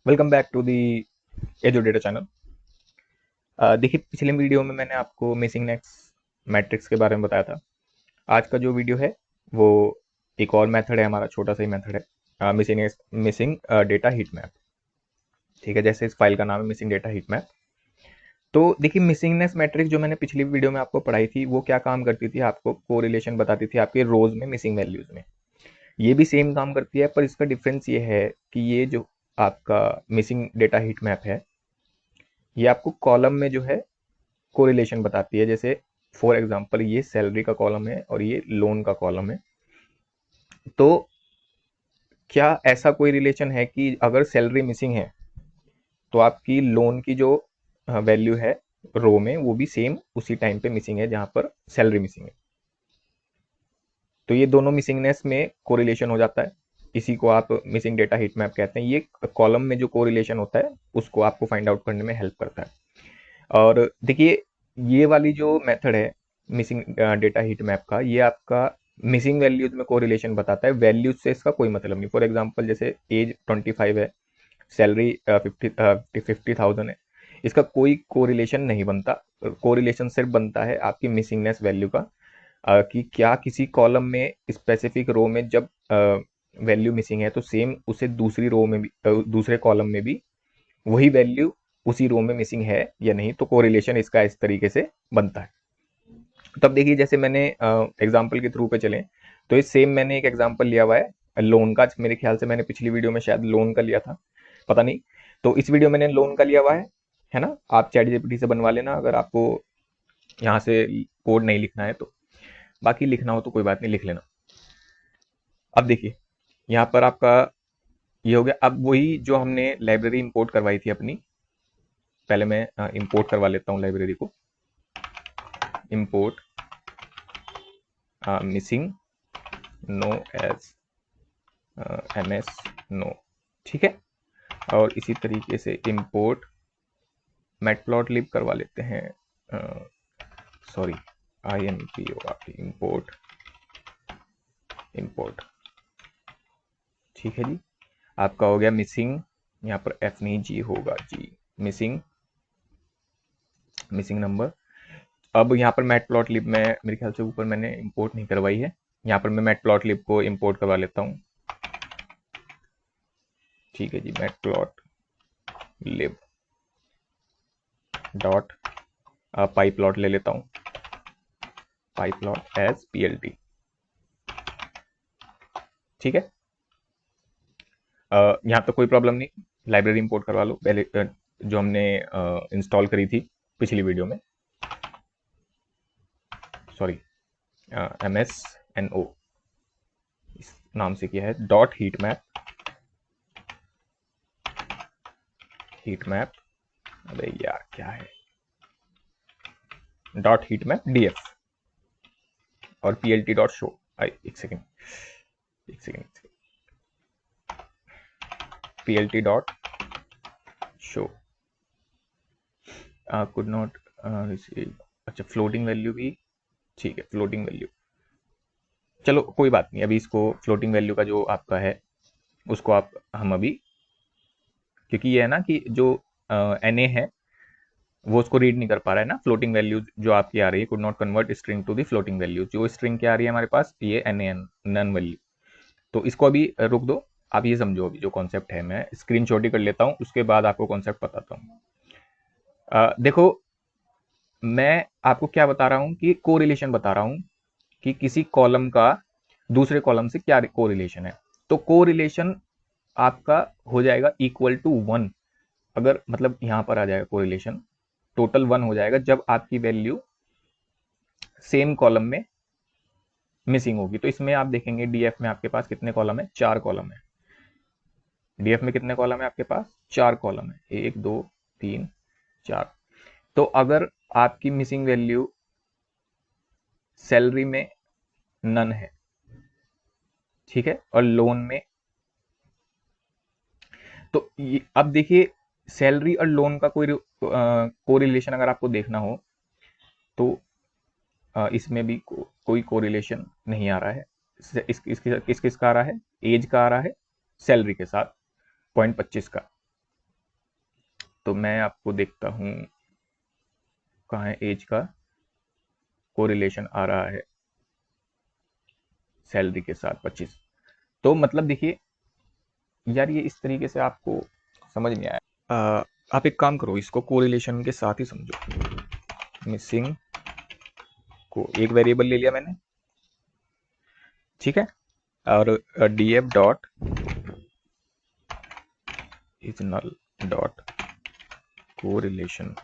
Welcome back to the एजो data channel. देखिए, पिछले वीडियो में मैंने आपको मिसिंग नेक्स मैट्रिक्स के बारे में बताया था। आज का जो वीडियो है वो एक और मेथड है, हमारा छोटा सा ही मेथड है, मिसिंग डेटा हीट मैप। ठीक है, जैसे इस फाइल का नाम है मिसिंग डेटा हीट मैप। तो देखिए, मिसिंगनेस मैट्रिक्स जो मैंने पिछली वीडियो में आपको पढ़ाई थी वो क्या काम करती थी, आपको कोरिलेशन बताती थी आपके रोज में मिसिंग वैल्यूज में। ये भी सेम काम करती है, पर इसका डिफरेंस ये है कि ये जो आपका मिसिंग डेटा हीट मैप है, ये आपको कॉलम में जो है कोरिलेशन बताती है। जैसे फॉर एग्जांपल ये सैलरी का कॉलम है और ये लोन का कॉलम है। तो क्या ऐसा कोई रिलेशन है कि अगर सैलरी मिसिंग है तो आपकी लोन की जो वैल्यू है रो में वो भी सेम उसी टाइम पे मिसिंग है जहां पर सैलरी मिसिंग है। तो ये दोनों मिसिंगनेस में कोरिलेशन हो जाता है। इसी को आप मिसिंग डेटा हीट मैप कहते हैं। ये कॉलम में जो कोरिलेशन होता है उसको आपको फाइंड आउट करने में हेल्प करता है। और देखिए, ये वाली जो मेथड है मिसिंग डेटा हीट मैप का, ये आपका मिसिंग वैल्यूज में कोरिलेशन बताता है, वैल्यूज से इसका कोई मतलब नहीं। फॉर एग्जांपल जैसे एज 25 है, सैलरी 50,000 है, इसका कोई कोरिलेशन नहीं बनता। कोरिलेशन सिर्फ बनता है आपकी मिसिंगनेस वैल्यू का, कि क्या किसी कॉलम में स्पेसिफिक रो में जब वैल्यू मिसिंग है तो सेम उसे दूसरी रो में भी दूसरे कॉलम में भी वही वैल्यू उसी रो में मिसिंग है या नहीं। तो कोरिलेशन इसका इस तरीके से बनता है। तब देखिए, जैसे मैंने एग्जाम्पल के थ्रू पे चले तो ये सेम मैंने एक एग्जाम्पल लिया हुआ है लोन का। मेरे ख्याल से मैंने पिछली वीडियो में शायद लोन का लिया था, पता नहीं। तो इस वीडियो में मैंने लोन का लिया हुआ है ना। आप चैट जीपीटी से बनवा लेना अगर आपको यहाँ से कोड नहीं लिखना है तो। बाकी लिखना हो तो कोई बात नहीं, लिख लेना। अब देखिए, यहाँ पर आपका ये हो गया। अब वही जो हमने लाइब्रेरी इंपोर्ट करवाई थी अपनी, पहले मैं इंपोर्ट करवा लेता हूँ लाइब्रेरी को। Import missingno as ms नो। ठीक है, और इसी तरीके से इंपोर्ट मैटप्लॉटलिब करवा लेते हैं। Sorry, import import import. ठीक है जी, आपका हो गया मिसिंग। यहाँ पर एफ नहीं, जी होगा, जी। Missing missing number. अब यहाँ पर मैटप्लॉटलिब में मेरे ख्याल से ऊपर मैंने इंपोर्ट नहीं करवाई है। यहाँ पर मैं मैटप्लॉटलिब को इंपोर्ट करवा लेता हूँ। ठीक है जी, मैटप्लॉटलिब डॉट पाइप्लॉट ले लेता हूँ, पाइप्लॉट एज plt। ठीक है, यहाँ तो कोई प्रॉब्लम नहीं, लाइब्रेरी इंपोर्ट करवा लो पहले, जो हमने इंस्टॉल करी थी पिछली वीडियो में। सॉरी, MSNO इस नाम से किया है। Dot heat map, heat map, अरे यार क्या है, डॉट हीट मैप df और plt डॉट शो। एक सेकेंड, एक second, plt dot show could not receive. अच्छा, फ्लोटिंग वैल्यू भी, ठीक है, फ्लोटिंग वैल्यू। चलो कोई बात नहीं, अभी इसको फ्लोटिंग वैल्यू का जो आपका है उसको आप हम अभी, क्योंकि ये है ना कि जो एन ए है वो उसको रीड नहीं कर पा रहा है ना। फ्लोटिंग वैल्यू जो आपकी आ रही है, could not convert string to the floating value, जो स्ट्रिंग क्या आ रही है हमारे पास, ये एन ए नन वैल्यू। तो इसको अभी रुक दो, आप ये समझो अभी जो कॉन्सेप्ट है। मैं स्क्रीन शॉट ही कर लेता हूँ, उसके बाद आपको कॉन्सेप्ट बताता हूँ। देखो, मैं आपको क्या बता रहा हूँ कि कोरिलेशन बता रहा हूँ कि किसी कॉलम का दूसरे कॉलम से क्या कोरिलेशन है। तो कोरिलेशन आपका हो जाएगा इक्वल टू 1। अगर मतलब यहां पर आ जाएगा कोरिलेशन, टोटल 1 हो जाएगा जब आपकी वैल्यू सेम कॉलम में मिसिंग होगी। तो इसमें आप देखेंगे डीएफ में आपके पास कितने कॉलम है, 4 कॉलम है। डीएफ में कितने कॉलम है आपके पास, 4 कॉलम है, 1 2 3 4। तो अगर आपकी मिसिंग वैल्यू सैलरी में नन है, ठीक है, और लोन में, तो अब देखिए, सैलरी और लोन का कोई कोरिलेशन अगर आपको देखना हो तो इसमें भी कोई कोरिलेशन नहीं आ रहा है। किस किसका आ रहा है, एज का आ रहा है, सैलरी के साथ 0.25 का। तो मैं आपको देखता हूँ कहाँ है एज का कोरिलेशन आ रहा है सैलरी के साथ 25। तो मतलब देखिए यार, ये इस तरीके से आपको समझ नहीं आया। आप एक काम करो, इसको कोरिलेशन के साथ ही समझो। मिसिंग को एक वेरिएबल ले लिया मैंने, ठीक है, और df dot is null dot correlation,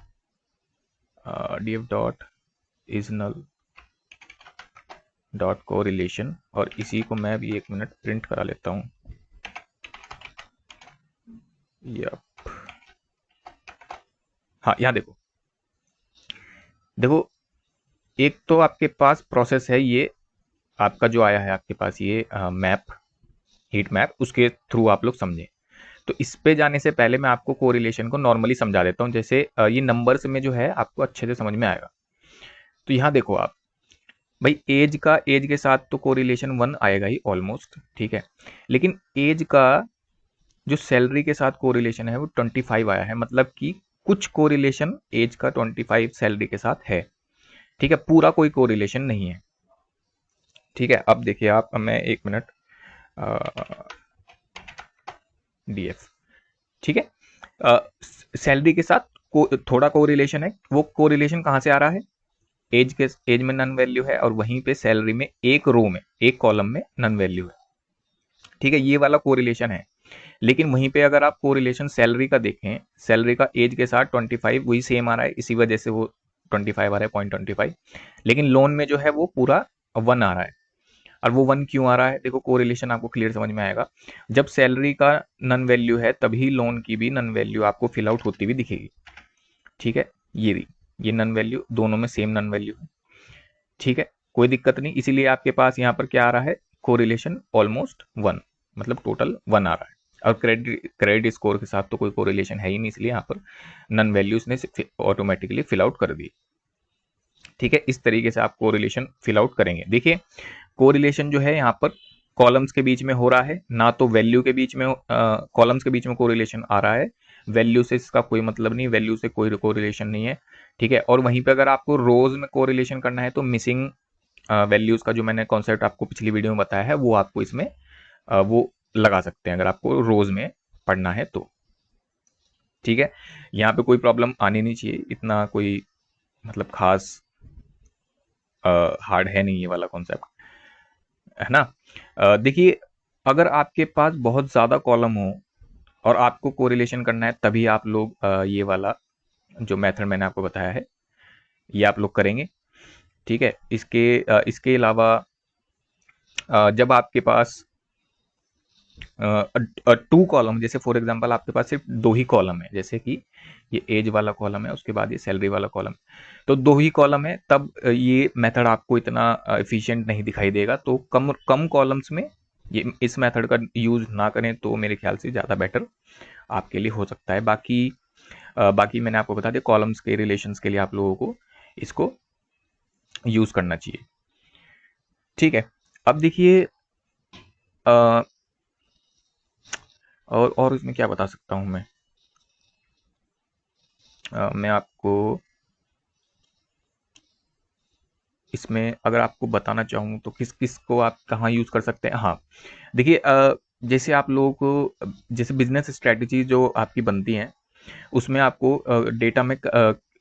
df dot is null dot correlation, और इसी को मैं भी 1 मिनट प्रिंट करा लेता हूँ। यप, हाँ यहाँ देखो, देखो एक तो आपके पास प्रोसेस है, ये आपका जो आया है आपके पास ये मैप, हीट मैप, उसके थ्रू आप लोग समझें। तो इस पे जाने से पहले मैं आपको कोरिलेशन को नॉर्मली समझा देता हूँ, जैसे ये नंबर्स में जो है आपको अच्छे से समझ में आएगा। तो यहाँ देखो आप, भाई एज के साथ तो कोरिलेशन 1 आएगा ही ऑलमोस्ट, ठीक है, लेकिन एज का जो सैलरी के साथ कोरिलेशन है वो 25 आया है, मतलब कि कुछ कोरिलेशन एज का 25 सैलरी के साथ है, ठीक है, पूरा कोई कोरिलेशन नहीं है, ठीक है। अब देखिए आप, मैं 1 मिनट, डीएफ, ठीक है, सैलरी के साथ थोड़ा कोरिलेशन है, वो कोरिलेशन कहाँ से आ रहा है, एज में नन वैल्यू है, और वहीं पे सैलरी में एक रो में, एक कॉलम में नन वैल्यू है, ठीक है, ये वाला कोरिलेशन है। लेकिन वहीं पे अगर आप कोरिलेशन सैलरी का देखें, सैलरी का एज के साथ 25 वही सेम आ रहा है, इसी वजह से वो 25 आ रहा है, 0.25। लेकिन लोन में जो है वो पूरा 1 आ रहा है। और वो 1 क्यों आ रहा है, देखो कोरिलेशन आपको क्लियर समझ में आएगा। जब सैलरी का नन वैल्यू है तभी लोन की भी नन वैल्यू आपको फिल आउट होती हुई दिखेगी, ठीक है, ये नन वैल्यू दोनों में सेम नन वैल्यू है, ठीक है, कोई दिक्कत नहीं। इसीलिए आपके पास यहाँ पर क्या आ रहा है, कोरिलेशन ऑलमोस्ट 1, मतलब टोटल 1 आ रहा है। और क्रेडिट स्कोर के साथ तो कोई कोरिलेशन है ही नहीं, इसलिए यहाँ पर नन वैल्यूज ने ऑटोमेटिकली फिल आउट कर दी, ठीक है। इस तरीके से आप कोरिलेशन फिल आउट करेंगे। देखिए कोरिलेशन जो है यहाँ पर कॉलम्स के बीच में हो रहा है, ना तो वैल्यू के बीच में, कॉलम्स के बीच में कोरिलेशन आ रहा है, वैल्यू से इसका कोई मतलब नहीं, वैल्यू से कोई कोरिलेशन नहीं है, ठीक है। और वहीं पे अगर आपको रोज में कोरिलेशन करना है तो मिसिंग वैल्यूज का जो मैंने कॉन्सेप्ट आपको पिछली वीडियो में बताया है वो आपको इसमें वो लगा सकते हैं, अगर आपको रोज में पढ़ना है तो, ठीक है। यहाँ पे कोई प्रॉब्लम आनी नहीं चाहिए, इतना कोई मतलब खास हार्ड है नहीं ये वाला कॉन्सेप्ट, है ना। देखिए अगर आपके पास बहुत ज़्यादा कॉलम हो और आपको कोरिलेशन करना है, तभी आप लोग ये वाला जो मेथड मैंने आपको बताया है ये आप लोग करेंगे, ठीक है। इसके अलावा जब आपके पास 2 कॉलम, जैसे फॉर एग्जांपल आपके पास सिर्फ 2 ही कॉलम है, जैसे कि ये एज वाला कॉलम है, उसके बाद ये सैलरी वाला कॉलम, तो 2 ही कॉलम है, तब ये मेथड आपको इतना एफिशिएंट नहीं दिखाई देगा। तो कम कम कॉलम्स में ये इस मेथड का यूज ना करें तो मेरे ख्याल से ज़्यादा बेटर आपके लिए हो सकता है। बाकी मैंने आपको बता दिया, कॉलम्स के रिलेशंस के लिए आप लोगों को इसको यूज करना चाहिए, ठीक है। अब देखिए और इसमें क्या बता सकता हूँ मैं आपको इसमें अगर आपको बताना चाहूँ तो किस किस को आप कहाँ यूज़ कर सकते हैं। हाँ देखिए, जैसे आप लोगों को जैसे बिजनेस स्ट्रेटजी जो आपकी बनती हैं उसमें आपको डेटा में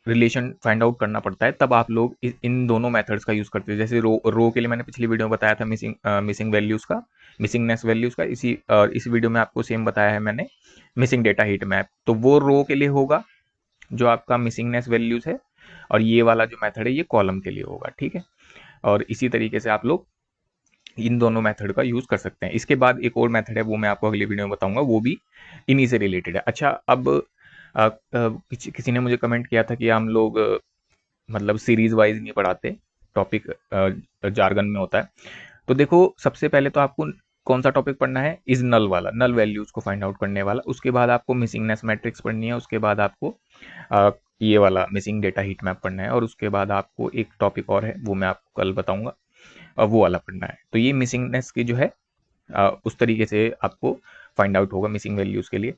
रिलेशन फाइंड आउट करना पड़ता है, तब आप लोग इन दोनों मेथड्स का यूज़ करते हैं। जैसे रो के लिए मैंने पिछली वीडियो में बताया था मिसिंग वैल्यूज़ का, मिसिंगनेस वैल्यूज़ का, इस वीडियो में आपको सेम बताया है मैंने मिसिंग डेटा हीट मैप। तो वो रो के लिए होगा जो आपका मिसिंगनेस वैल्यूज़ है, और ये वाला जो मेथड है ये कॉलम के लिए होगा, ठीक है। और इसी तरीके से आप लोग इन दोनों मेथड का यूज़ कर सकते हैं। इसके बाद एक और मेथड है, वो मैं आपको अगली वीडियो में बताऊंगा, वो भी इन्हीं से रिलेटेड है। अच्छा, अब किसी ने मुझे कमेंट किया था कि हम लोग मतलब सीरीज वाइज नहीं पढ़ाते, टॉपिक जार्गन में होता है। तो देखो सबसे पहले तो आपको कौन सा टॉपिक पढ़ना है, इज नल वाला, नल वैल्यूज को फाइंड आउट करने वाला। उसके बाद आपको मिसिंगनेस मैट्रिक्स पढ़नी है, उसके बाद आपको ये वाला मिसिंग डेटा हीट मैप पढ़ना है, और उसके बाद आपको एक टॉपिक और है वो मैं आपको कल बताऊंगा, वो वाला पढ़ना है। तो ये मिसिंगनेस की जो है उस तरीके से आपको फाइंड आउट होगा मिसिंग वैल्यूज के लिए,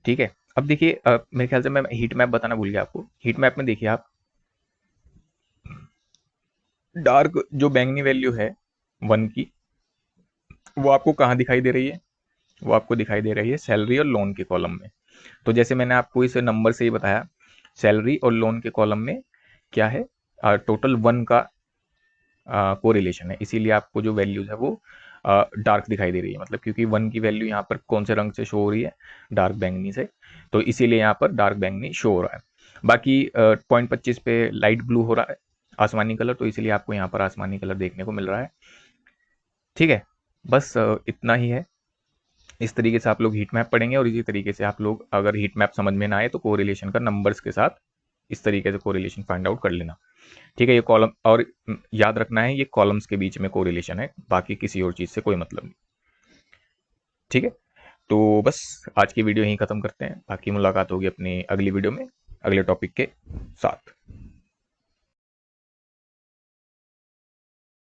ठीक है। अब देखिए मेरे ख्याल से मैं हीट मैप बताना भूल गया आपको। हीट मैप में देखिए आप, डार्क जो बैंगनी वैल्यू है 1 की, वो आपको कहाँ दिखाई दे रही है? वो आपको दिखाई दे रही है सैलरी और लोन के कॉलम में। तो जैसे मैंने आपको इस नंबर से ही बताया, सैलरी और लोन के कॉलम में क्या है, टोटल 1 का कोरिलेशन है, इसीलिए आपको जो वैल्यूज है वो डार्क दिखाई दे रही है, मतलब क्योंकि 1 की वैल्यू यहाँ पर कौन से रंग से शो हो रही है? डार्क बैंगनी से, तो इसीलिए यहाँ पर डार्क बैंगनी शो हो रहा है। बाकी 0.25 पे लाइट ब्लू हो रहा है, आसमानी कलर, तो इसीलिए आपको यहाँ पर आसमानी कलर देखने को मिल रहा है। ठीक है, बस इतना ही है। इस तरीके से आप लोग हीट मैप पढ़ेंगे, और इसी तरीके से आप लोग, अगर हीट मैप समझ में ना आए तो कोरिलेशन का नंबर्स के साथ इस तरीके से कोरिलेशन फाइंड आउट कर लेना। ठीक है, ये कॉलम, और याद रखना है ये कॉलम्स के बीच में कोरिलेशन है, बाकी किसी और चीज़ से कोई मतलब नहीं। ठीक है, तो बस आज की वीडियो यहीं ख़त्म करते हैं, बाकी मुलाकात होगी अपनी अगली वीडियो में अगले टॉपिक के साथ।